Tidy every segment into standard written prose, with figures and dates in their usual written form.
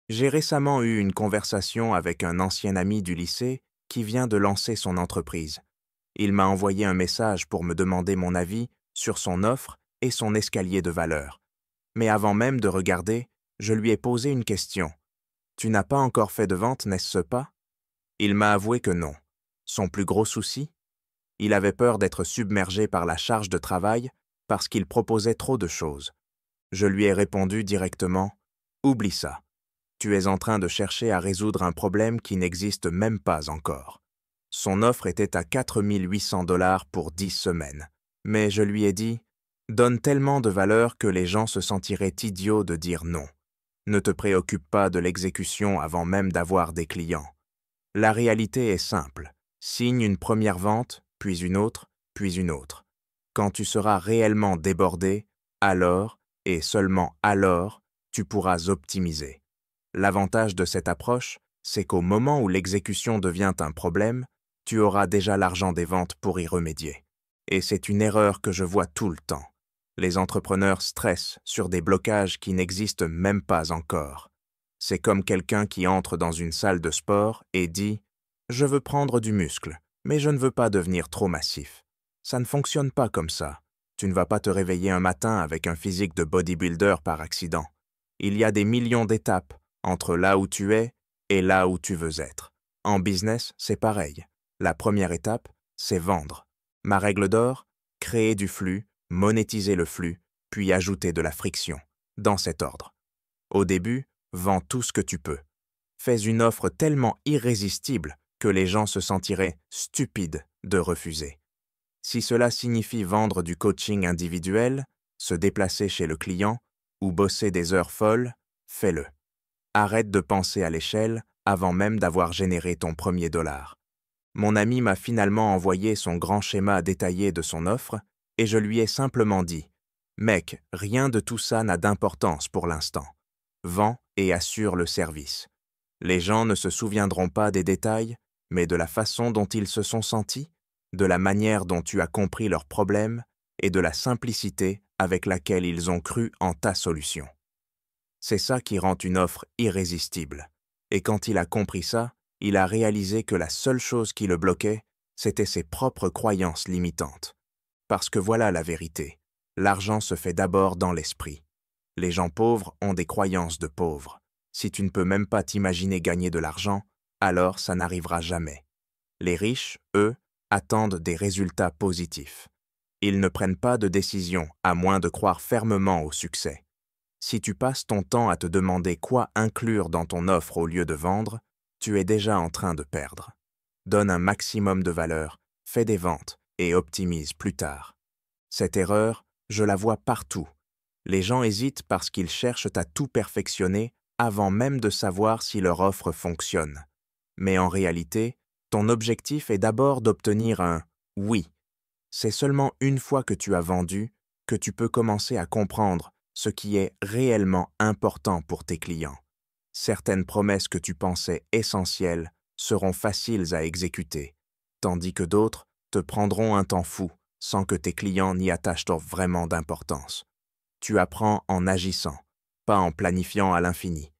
J'ai récemment eu une conversation avec un ancien ami du lycée qui vient de lancer son entreprise. Il m'a envoyé un message pour me demander mon avis sur son offre et son escalier de valeur. Mais avant même de regarder, je lui ai posé une question. Tu n'as pas encore fait de vente, n'est-ce pas? Il m'a avoué que non. Son plus gros souci? Il avait peur d'être submergé par la charge de travail parce qu'il proposait trop de choses. Je lui ai répondu directement, oublie ça. Tu es en train de chercher à résoudre un problème qui n'existe même pas encore. Son offre était à 4 800 $ pour 10 semaines. Mais je lui ai dit, donne tellement de valeur que les gens se sentiraient idiots de dire non. Ne te préoccupe pas de l'exécution avant même d'avoir des clients. La réalité est simple. Signe une première vente, puis une autre, puis une autre. Quand tu seras réellement débordé, alors, et seulement alors, tu pourras optimiser. L'avantage de cette approche, c'est qu'au moment où l'exécution devient un problème, tu auras déjà l'argent des ventes pour y remédier. Et c'est une erreur que je vois tout le temps. Les entrepreneurs stressent sur des blocages qui n'existent même pas encore. C'est comme quelqu'un qui entre dans une salle de sport et dit « Je veux prendre du muscle, mais je ne veux pas devenir trop massif ». Ça ne fonctionne pas comme ça. Tu ne vas pas te réveiller un matin avec un physique de bodybuilder par accident. Il y a des millions d'étapes entre là où tu es et là où tu veux être. En business, c'est pareil. La première étape, c'est vendre. Ma règle d'or, créer du flux, monétiser le flux, puis ajouter de la friction, dans cet ordre. Au début, vends tout ce que tu peux. Fais une offre tellement irrésistible que les gens se sentiraient stupides de refuser. Si cela signifie vendre du coaching individuel, se déplacer chez le client ou bosser des heures folles, fais-le. Arrête de penser à l'échelle avant même d'avoir généré ton premier dollar. Mon ami m'a finalement envoyé son grand schéma détaillé de son offre et je lui ai simplement dit « Mec, rien de tout ça n'a d'importance pour l'instant. Vends et assure le service. Les gens ne se souviendront pas des détails, mais de la façon dont ils se sont sentis, de la manière dont tu as compris leurs problèmes et de la simplicité avec laquelle ils ont cru en ta solution. » C'est ça qui rend une offre irrésistible. Et quand il a compris ça, il a réalisé que la seule chose qui le bloquait, c'était ses propres croyances limitantes. Parce que voilà la vérité. L'argent se fait d'abord dans l'esprit. Les gens pauvres ont des croyances de pauvres. Si tu ne peux même pas t'imaginer gagner de l'argent, alors ça n'arrivera jamais. Les riches, eux, attendent des résultats positifs. Ils ne prennent pas de décision à moins de croire fermement au succès. Si tu passes ton temps à te demander quoi inclure dans ton offre au lieu de vendre, tu es déjà en train de perdre. Donne un maximum de valeur, fais des ventes et optimise plus tard. Cette erreur, je la vois partout. Les gens hésitent parce qu'ils cherchent à tout perfectionner avant même de savoir si leur offre fonctionne. Mais en réalité, ton objectif est d'abord d'obtenir un « oui ». C'est seulement une fois que tu as vendu que tu peux commencer à comprendre ce qui est réellement important pour tes clients. Certaines promesses que tu pensais essentielles seront faciles à exécuter, tandis que d'autres te prendront un temps fou sans que tes clients n'y attachent vraiment d'importance. Tu apprends en agissant, pas en planifiant à l'infini.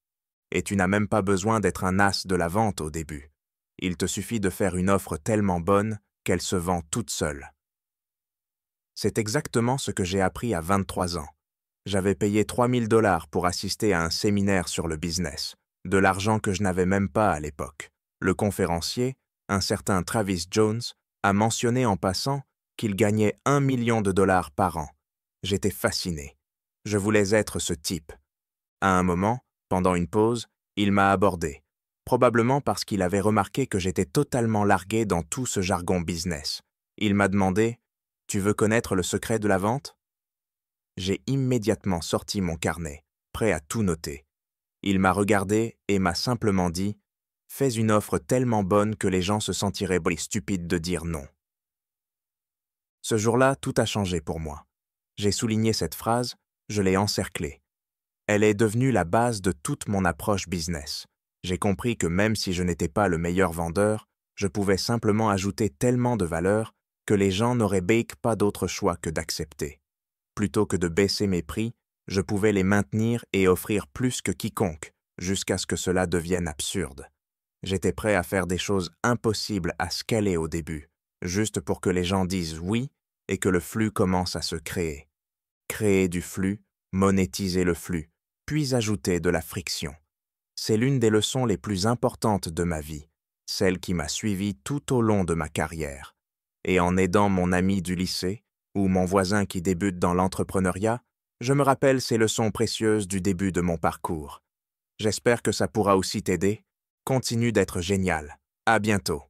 Et tu n'as même pas besoin d'être un as de la vente au début. Il te suffit de faire une offre tellement bonne qu'elle se vend toute seule. C'est exactement ce que j'ai appris à 23 ans. J'avais payé 3 000 $ pour assister à un séminaire sur le business, de l'argent que je n'avais même pas à l'époque. Le conférencier, un certain Travis Jones, a mentionné en passant qu'il gagnait 1 million de $ par an. J'étais fasciné. Je voulais être ce type. À un moment, pendant une pause, il m'a abordé, probablement parce qu'il avait remarqué que j'étais totalement largué dans tout ce jargon business. Il m'a demandé « Tu veux connaître le secret de la vente ?» J'ai immédiatement sorti mon carnet, prêt à tout noter. Il m'a regardé et m'a simplement dit « Fais une offre tellement bonne que les gens se sentiraient stupides de dire non. » Ce jour-là, tout a changé pour moi. J'ai souligné cette phrase, je l'ai encerclée. Elle est devenue la base de toute mon approche business. J'ai compris que même si je n'étais pas le meilleur vendeur, je pouvais simplement ajouter tellement de valeur que les gens n'auraient pas d'autre choix que d'accepter. Plutôt que de baisser mes prix, je pouvais les maintenir et offrir plus que quiconque, jusqu'à ce que cela devienne absurde. J'étais prêt à faire des choses impossibles à scaler au début, juste pour que les gens disent oui et que le flux commence à se créer. Créer du flux, monétiser le flux, puis ajouter de la friction. C'est l'une des leçons les plus importantes de ma vie, celle qui m'a suivi tout au long de ma carrière. Et en aidant mon ami du lycée, ou mon voisin qui débute dans l'entrepreneuriat, je me rappelle ces leçons précieuses du début de mon parcours. J'espère que ça pourra aussi t'aider. Continue d'être génial. À bientôt.